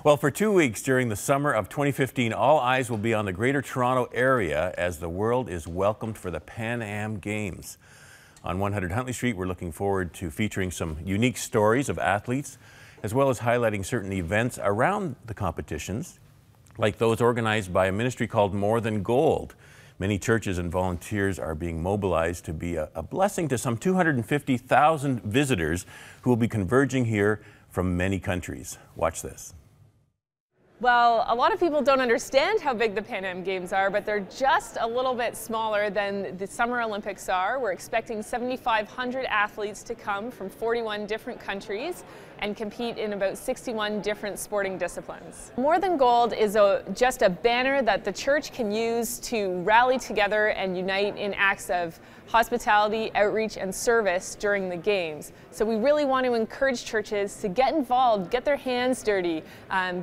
Well, for 2 weeks during the summer of 2015, all eyes will be on the Greater Toronto area as the world is welcomed for the Pan Am Games. On 100 Huntley Street, we're looking forward to featuring some unique stories of athletes, as well as highlighting certain events around the competitions, like those organized by a ministry called More Than Gold. Many churches and volunteers are being mobilized to be a blessing to some 250,000 visitors who will be converging here from many countries. Watch this. Well, a lot of people don't understand how big the Pan Am Games are, but they're just a little bit smaller than the Summer Olympics are. We're expecting 7,500 athletes to come from 41 different countries and compete in about 61 different sporting disciplines. More Than Gold is just a banner that the church can use to rally together and unite in acts of hospitality, outreach, and service during the Games. So we really want to encourage churches to get involved, get their hands dirty,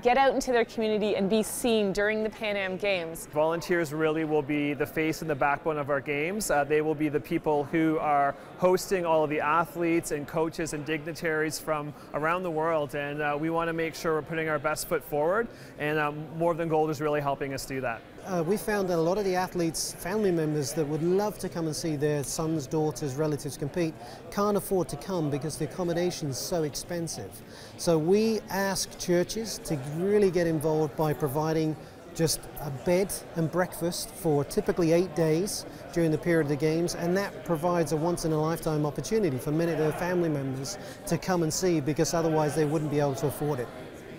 get out into their community and be seen during the Pan Am Games. Volunteers really will be the face and the backbone of our Games. They will be the people who are hosting all of the athletes and coaches and dignitaries from around the world, and we want to make sure we're putting our best foot forward, and More Than Gold is really helping us do that. We found that a lot of the athletes' family members that would love to come and see their sons, daughters, relatives compete can't afford to come because the accommodation is so expensive. So we ask churches to really get involved by providing just a bed and breakfast for typically 8 days during the period of the Games, and that provides a once-in-a-lifetime opportunity for many of their family members to come and see, because otherwise they wouldn't be able to afford it.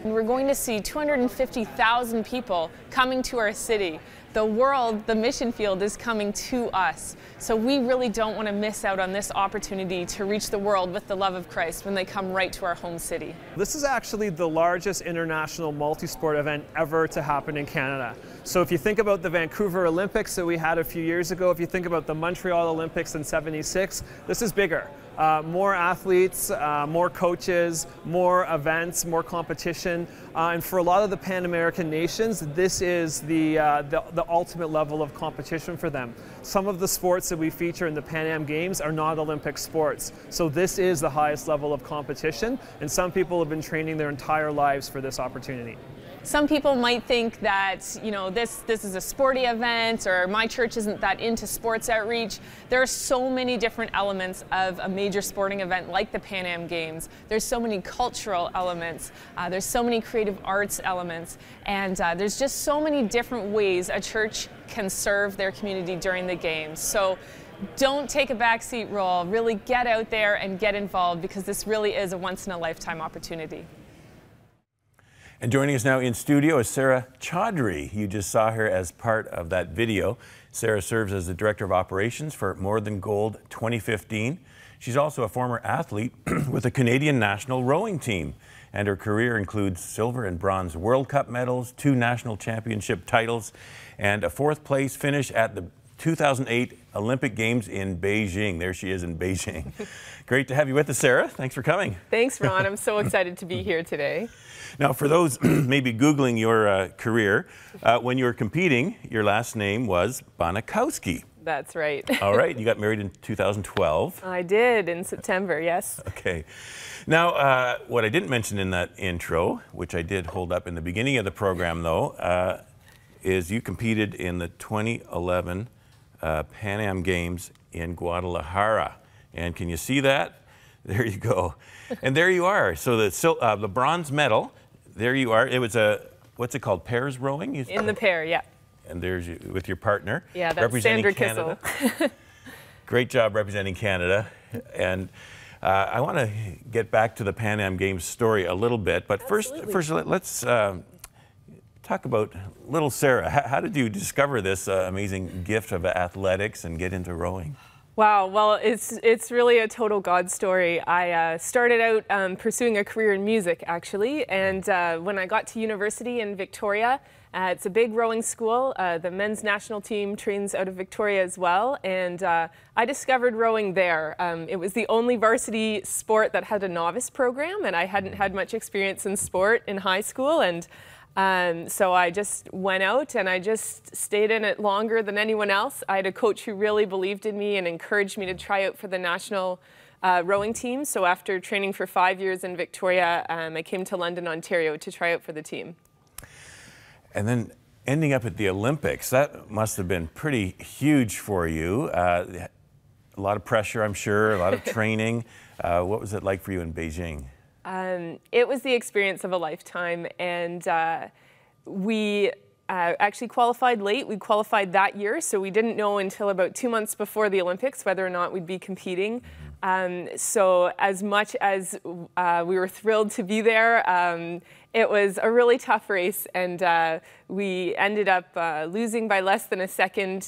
We're going to see 250,000 people coming to our city. The world, the mission field, is coming to us. So we really don't want to miss out on this opportunity to reach the world with the love of Christ when they come right to our home city. This is actually the largest international multi-sport event ever to happen in Canada. So if you think about the Vancouver Olympics that we had a few years ago, if you think about the Montreal Olympics in '76, this is bigger. More athletes, more coaches, more events, more competition, and for a lot of the Pan American nations, this is the ultimate level of competition for them. Some of the sports that we feature in the Pan Am Games are not Olympic sports, so this is the highest level of competition, and some people have been training their entire lives for this opportunity. Some people might think that, you know, this is a sporty event, or my church isn't that into sports outreach. There are so many different elements of a major sporting event like the Pan Am Games. There's so many cultural elements, there's so many creative arts elements, and there's just so many different ways a church can serve their community during the Games. So don't take a backseat role, really get out there and get involved, because this really is a once-in-a-lifetime opportunity. And joining us now in studio is Sarah Chaudhery. You just saw her as part of that video. Sarah serves as the Director of Operations for More Than Gold 2015. She's also a former athlete with the Canadian national rowing team, and her career includes silver and bronze World Cup medals, 2 national championship titles, and a 4th place finish at the 2008 Olympic Games in Beijing. There she is in Beijing. Great to have you with us, Sarah. Thanks for coming. Thanks, Ron. I'm so excited to be here today. Now, for those maybe Googling your career, when you were competing, your last name was Bonikowsky. That's right. All right. You got married in 2012. I did, in September, yes. Okay. Now, what I didn't mention in that intro, which I did hold up in the beginning of the program, though, is you competed in the 2011 Pan Am Games in Guadalajara. And can you see that? There you go. And there you are. So the bronze medal, there you are. It was a, what's it called, pairs rowing? In the pair, yeah. And there's you with your partner. Yeah, that's Sandra Kissel. Great job representing Canada. And I want to get back to the Pan Am Games story a little bit. But first let's talk about little Sarah. How did you discover this amazing gift of athletics and get into rowing? Wow, well, it's really a total God story. I started out pursuing a career in music, actually, and when I got to university in Victoria, it's a big rowing school. The men's national team trains out of Victoria as well, and I discovered rowing there. It was the only varsity sport that had a novice program, and I hadn't had much experience in sport in high school, and so I just went out and I just stayed in it longer than anyone else. I had a coach who really believed in me and encouraged me to try out for the national rowing team. So after training for 5 years in Victoria, I came to London, Ontario to try out for the team. And then ending up at the Olympics, that must have been pretty huge for you. A lot of pressure, I'm sure, a lot of training. What was it like for you in Beijing? It was the experience of a lifetime, and we actually qualified late. We qualified that year, so we didn't know until about 2 months before the Olympics whether or not we'd be competing. So as much as we were thrilled to be there, it was a really tough race, and we ended up losing by less than a second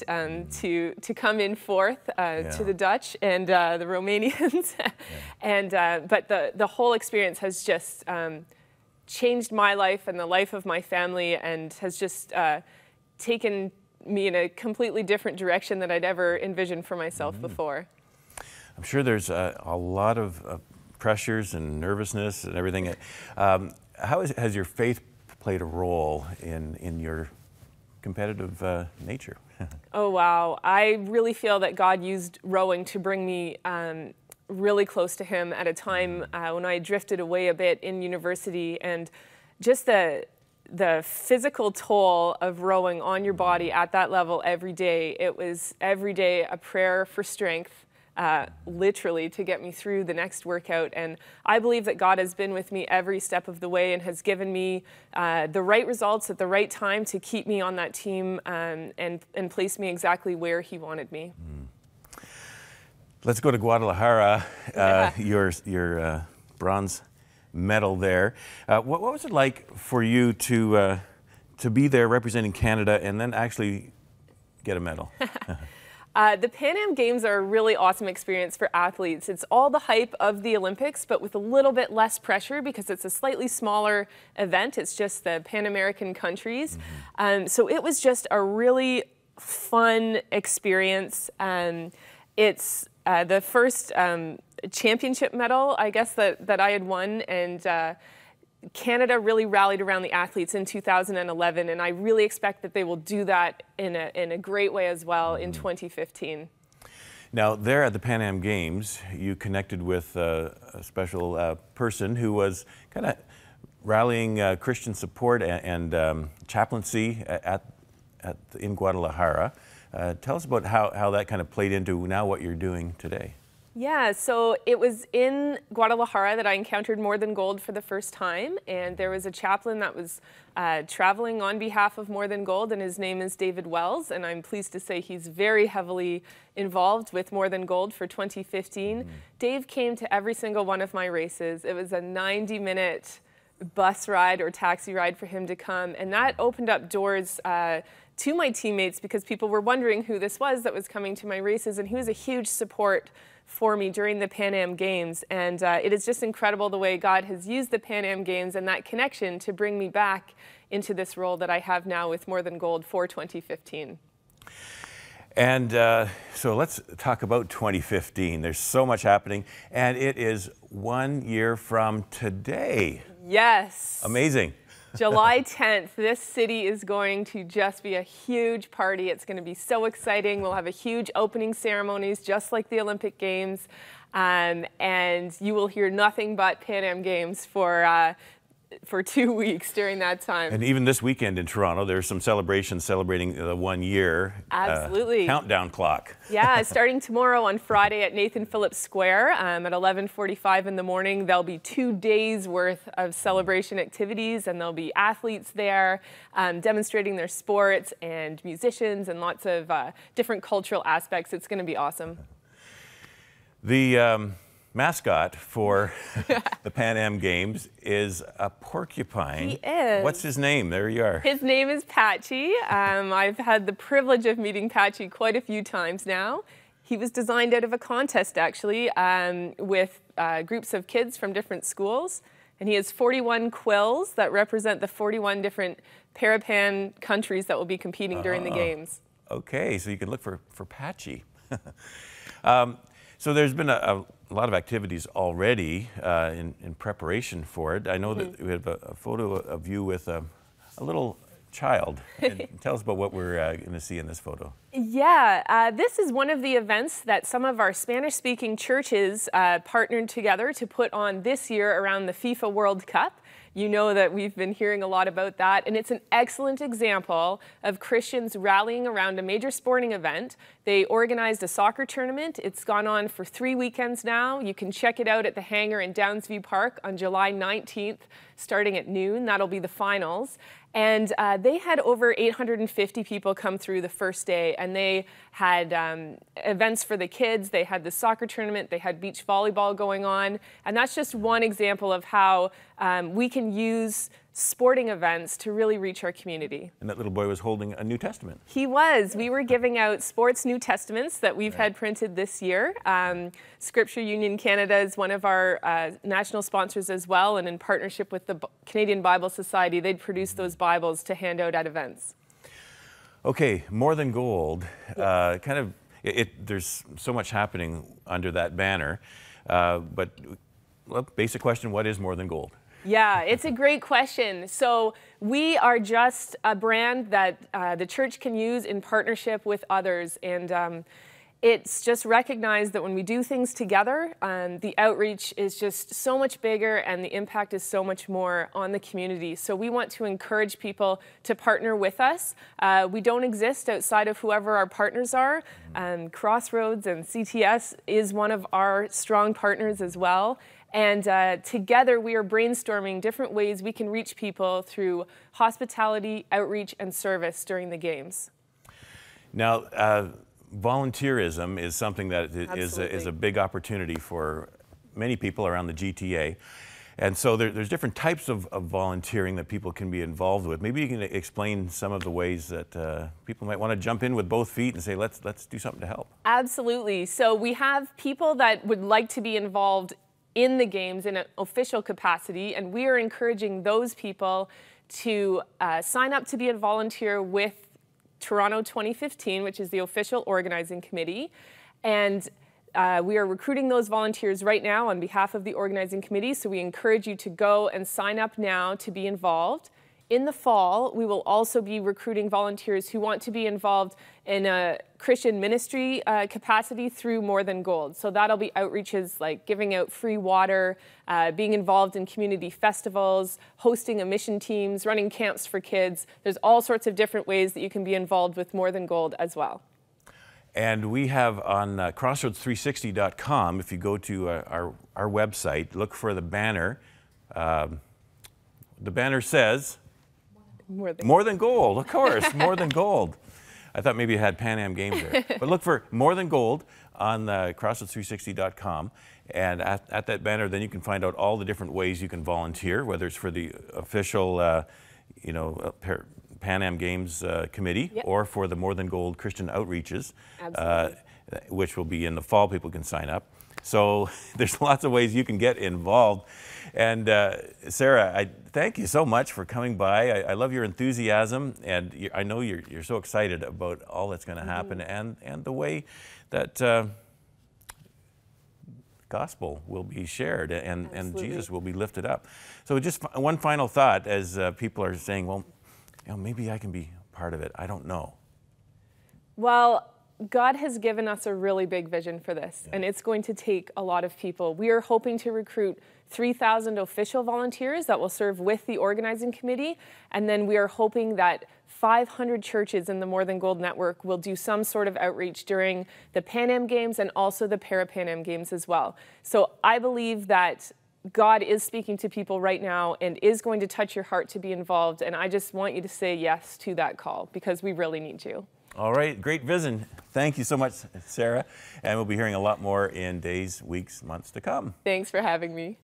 to come in fourth to the Dutch and the Romanians. And but the whole experience has just changed my life and the life of my family, and has just taken me in a completely different direction than I'd ever envisioned for myself before. I'm sure there's a lot of pressures and nervousness and everything. How has your faith played a role in your competitive nature? Oh, wow. I really feel that God used rowing to bring me really close to Him at a time when I drifted away a bit in university, and just the physical toll of rowing on your body at that level every day. It was every day a prayer for strength, literally, to get me through the next workout. And I believe that God has been with me every step of the way and has given me the right results at the right time to keep me on that team and place me exactly where He wanted me. Let's go to Guadalajara, your bronze medal there. What was it like for you to be there representing Canada and then actually get a medal? The Pan Am Games are a really awesome experience for athletes. It's all the hype of the Olympics, but with a little bit less pressure because it's a slightly smaller event. It's just the Pan American countries. So it was just a really fun experience. It's the first championship medal, I guess, that I had won, and Canada really rallied around the athletes in 2011, and I really expect that they will do that in a great way as well in 2015. Now, there at the Pan Am Games, you connected with a special person who was kind of rallying Christian support and chaplaincy in Guadalajara. Tell us about how that kind of played into now what you're doing today. Yeah, so it was in Guadalajara that I encountered More Than Gold for the first time, and there was a chaplain that was traveling on behalf of More Than Gold, and his name is David Wells, and I'm pleased to say he's very heavily involved with More Than Gold for 2015. Dave came to every single one of my races. It was a 90-minute bus ride or taxi ride for him to come, and that opened up doors to my teammates because people were wondering who this was that was coming to my races, and he was a huge support for me during the Pan Am Games. And it is just incredible the way God has used the Pan Am Games and that connection to bring me back into this role that I have now with More Than Gold for 2015. And so let's talk about 2015. There's so much happening, and it is 1 year from today. Yes. Amazing. July 10th, this city is going to just be a huge party. It's going to be so exciting. We'll have a huge opening ceremonies, just like the Olympic Games. And you will hear nothing but Pan Am Games for 2 weeks during that time. And even this weekend in Toronto, there's some celebrations celebrating the 1 year countdown clock. Yeah, starting tomorrow on Friday at Nathan Phillips Square at 11:45 in the morning. There'll be 2 days worth of celebration activities, and there'll be athletes there demonstrating their sports and musicians and lots of different cultural aspects. It's going to be awesome. The mascot for the Pan Am Games is a porcupine. He is. What's his name? There you are. His name is Patchy. I've had the privilege of meeting Patchy quite a few times now. He was designed out of a contest, actually, with groups of kids from different schools. And he has 41 quills that represent the 41 different Parapan countries that will be competing during the Games. Okay, so you can look for Patchy. So there's been a lot of activities already in preparation for it. I know that we have a photo of you with a little child. And tell us about what we're going to see in this photo. Yeah, this is one of the events that some of our Spanish-speaking churches partnered together to put on this year around the FIFA World Cup. You know that we've been hearing a lot about that, and it's an excellent example of Christians rallying around a major sporting event. They organized a soccer tournament. It's gone on for 3 weekends now. You can check it out at the hangar in Downsview Park on July 19th, starting at noon. That'll be the finals. And they had over 850 people come through the first day, and they had events for the kids. They had the soccer tournament. They had beach volleyball going on. And that's just one example of how we can use sporting events to really reach our community. And that little boy was holding a New Testament. He was. We were giving out sports New Testaments that we've had printed this year. Scripture Union Canada is one of our national sponsors as well, and in partnership with the Canadian Bible Society, they'd produce those Bibles to hand out at events. Okay, More Than Gold. There's so much happening under that banner, but well, basic question, what is More Than Gold? Yeah, it's a great question. So we are just a brand that the church can use in partnership with others. And it's just recognized that when we do things together, the outreach is just so much bigger and the impact is so much more on the community. So we want to encourage people to partner with us. We don't exist outside of whoever our partners are. Crossroads and CTS is one of our strong partners as well. And together we are brainstorming different ways we can reach people through hospitality, outreach, and service during the games. Now, volunteerism is something that is a big opportunity for many people around the GTA. And so there's different types of volunteering that people can be involved with. Maybe you can explain some of the ways that people might want to jump in with both feet and say, let's do something to help. Absolutely. So we have people that would like to be involved in the games in an official capacity, and we are encouraging those people to sign up to be a volunteer with Toronto 2015, which is the official organizing committee. And we are recruiting those volunteers right now on behalf of the organizing committee, so we encourage you to go and sign up now to be involved. In the fall, we will also be recruiting volunteers who want to be involved in a Christian ministry capacity through More Than Gold. So that'll be outreaches like giving out free water, being involved in community festivals, hosting mission teams, running camps for kids. There's all sorts of different ways that you can be involved with More Than Gold as well. And we have on Crossroads360.com, if you go to our website, look for the banner. The banner says, More Than Gold, of course, More Than Gold. I thought maybe it had Pan Am Games there. But look for More Than Gold on Crossroads360.com. And at that banner, then you can find out all the different ways you can volunteer, whether it's for the official, Pan Am Games Committee, or for the More Than Gold Christian Outreaches, which will be in the fall. People can sign up. So there's lots of ways you can get involved. And Sarah, I thank you so much for coming by. I love your enthusiasm, and I know you're so excited about all that's going to happen, and the way that gospel will be shared and Jesus will be lifted up. So just one final thought as people are saying, well, maybe I can be part of it. I don't know. Well, God has given us a really big vision for this, and it's going to take a lot of people. We are hoping to recruit 3,000 official volunteers that will serve with the organizing committee, and then we are hoping that 500 churches in the More Than Gold network will do some sort of outreach during the Pan Am Games and also the Para-Pan Am Games as well. So I believe that God is speaking to people right now and is going to touch your heart to be involved, and I just want you to say yes to that call because we really need you. All right, great vision. Thank you so much, Sarah. And we'll be hearing a lot more in days, weeks, months to come. Thanks for having me.